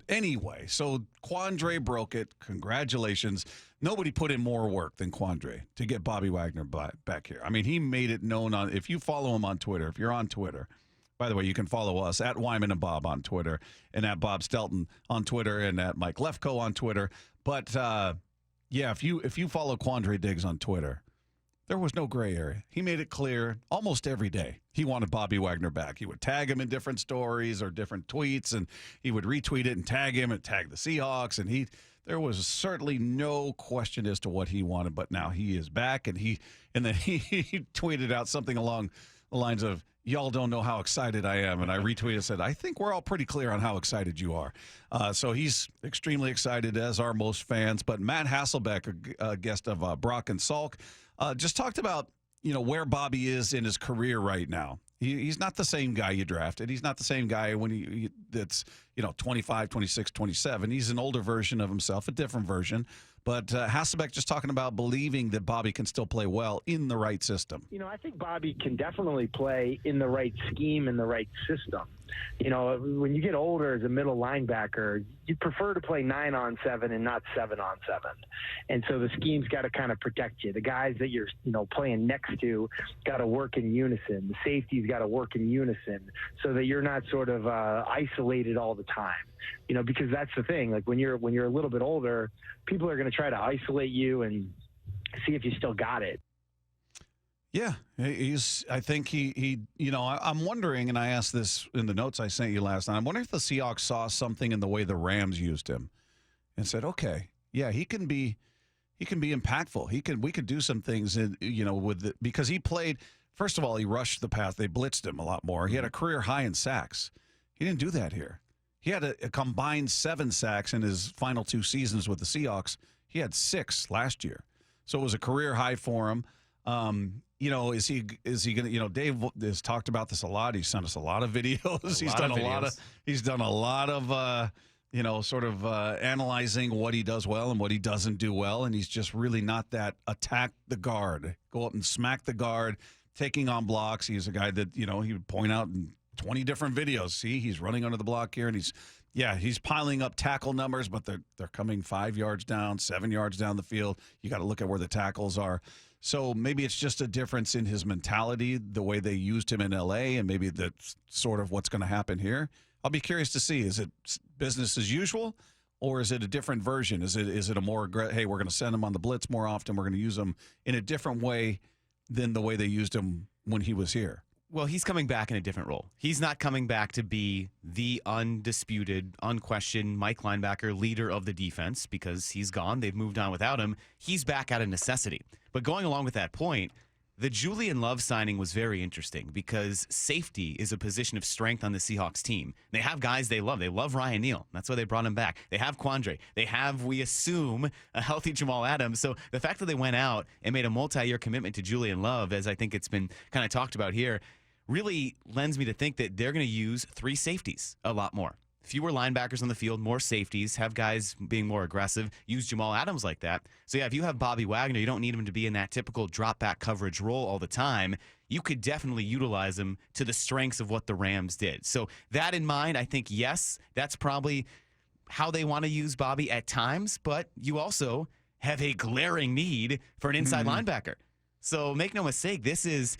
Anyway, so Quandre broke it. Congratulations. Nobody put in more work than Quandre to get Bobby Wagner back here. I mean, he made it known on, if you follow him on Twitter, if you're on Twitter, by the way, you can follow us at Wyman and Bob on Twitter and at Bob Stelton on Twitter and at Mike Lefko on Twitter. But, yeah, if you follow Quandre Diggs on Twitter, there was no gray area. He made it clear almost every day he wanted Bobby Wagner back. He would tag him in different stories or different tweets, and he would retweet it and tag him and tag the Seahawks. And there was certainly no question as to what he wanted. But now he is back, and then he tweeted out something along the lines of, "Y'all don't know how excited I am." And I retweeted and said, "I think we're all pretty clear on how excited you are." So he's extremely excited, as are most fans. But Matt Hasselbeck, a guest of Brock and Salk, just talked about, where Bobby is in his career right now. He's not the same guy you drafted. He's not the same guy when that's 25, 26, 27. He's an older version of himself, a different version. But Hasselbeck just talking about believing that Bobby can still play well in the right system. I think Bobby can definitely play in the right scheme, in the right system. When you get older as a middle linebacker, you prefer to play 9-on-7 and not 7-on-7. And so the scheme's got to kind of protect you. The guys that you're, playing next to got to work in unison. The safety's got to work in unison so that you're not sort of isolated all the time. Because that's the thing. Like when you're a little bit older, people are going to try to isolate you and see if you still got it. Yeah, I think I'm wondering, and I asked this in the notes I sent you last night, I'm wondering if the Seahawks saw something in the way the Rams used him and said, okay, yeah, he can be impactful. We could do some things, because he played, first of all, he rushed the pass. They blitzed him a lot more. He had a career high in sacks. He didn't do that here. He had a combined 7 sacks in his final 2 seasons with the Seahawks. He had 6 last year. So it was a career high for him. Is he going to, Dave has talked about this a lot. He's sent us a lot of videos. He's done a lot of, analyzing what he does well and what he doesn't do well. And he's just really not that attack the guard, go up and smack the guard, taking on blocks. He's a guy that, he would point out in 20 different videos. See, he's running under the block here, and he's piling up tackle numbers, but they're coming 5 yards down, 7 yards down the field. You got to look at where the tackles are. So maybe it's just a difference in his mentality, the way they used him in L.A., and maybe that's sort of what's going to happen here. I'll be curious to see, is it business as usual, or is it a different version? Is it a more, hey, we're going to send him on the blitz more often, we're going to use him in a different way than the way they used him when he was here? Well, he's coming back in a different role. He's not coming back to be the undisputed, unquestioned Mike linebacker leader of the defense because he's gone. They've moved on without him. He's back out of necessity. But going along with that point, the Julian Love signing was very interesting because safety is a position of strength on the Seahawks team. They have guys they love. They love Ryan Neal. That's why they brought him back. They have Quandre. They have, we assume, a healthy Jamal Adams. So the fact that they went out and made a multi-year commitment to Julian Love, as I think it's been kind of talked about here, really lends me to think that they're going to use 3 safeties a lot more. Fewer linebackers on the field, more safeties, have guys being more aggressive, use Jamal Adams like that. So, yeah, if you have Bobby Wagner, you don't need him to be in that typical drop-back coverage role all the time. You could definitely utilize him to the strengths of what the Rams did. So that in mind, I think, yes, that's probably how they want to use Bobby at times, but you also have a glaring need for an inside linebacker. So make no mistake, this is,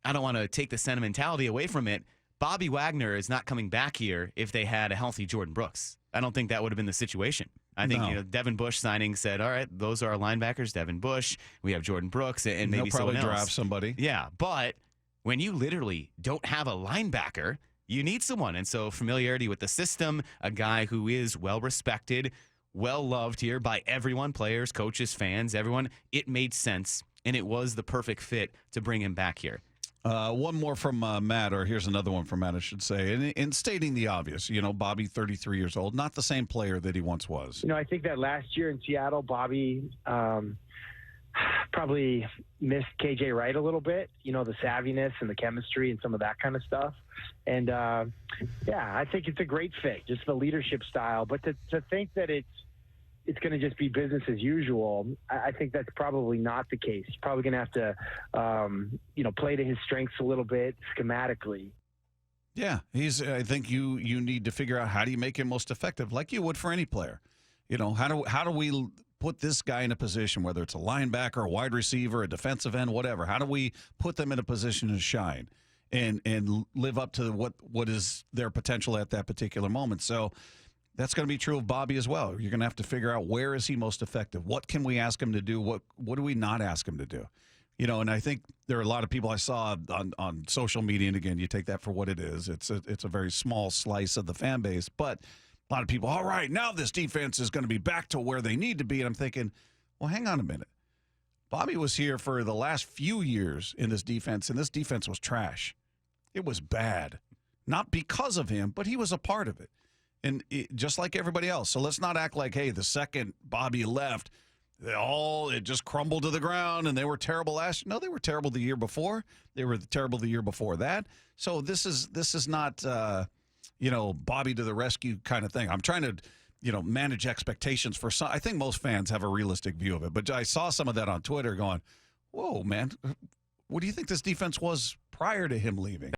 I don't want to take the sentimentality away from it, Bobby Wagner is not coming back here if they had a healthy Jordan Brooks. I don't think that would have been the situation. I think Devin Bush signing said, all right, those are our linebackers, Devin Bush. We have Jordan Brooks and maybe someone else. They'll probably draft somebody. Yeah, but when you literally don't have a linebacker, you need someone. And so familiarity with the system, a guy who is well-respected, well-loved here by everyone, players, coaches, fans, everyone, it made sense, and it was the perfect fit to bring him back here. One more from Matt, or here's another one from Matt, I should say. In stating the obvious, Bobby, 33 years old, not the same player that he once was. I think that last year in Seattle, Bobby probably missed KJ Wright a little bit, the savviness and the chemistry and some of that kind of stuff. And, I think it's a great fit, just the leadership style. But to think that it's going to just be business as usual, I think that's probably not the case. He's probably going to have to, play to his strengths a little bit schematically. Yeah, I think you need to figure out how do you make him most effective, like you would for any player. You know, how do we put this guy in a position, whether it's a linebacker, a wide receiver, a defensive end, whatever? How do we put them in a position to shine and live up to what is their potential at that particular moment? So that's going to be true of Bobby as well. You're going to have to figure out where is he most effective. What can we ask him to do? What do we not ask him to do? You know, and I think there are a lot of people I saw on social media, and again, you take that for what it is. It's a very small slice of the fan base, but a lot of people, all right, now this defense is going to be back to where they need to be. And I'm thinking, well, hang on a minute. Bobby was here for the last few years in this defense, and this defense was trash. It was bad. Not because of him, but he was a part of it. And just like everybody else. So let's not act like, hey, the second Bobby left, it just crumbled to the ground and they were terrible last year. No, they were terrible the year before. They were terrible the year before that. So this is not Bobby to the rescue kind of thing. I'm trying to manage expectations for some. I think most fans have a realistic view of it, but I saw some of that on Twitter going, whoa, man, what do you think this defense was prior to him leaving?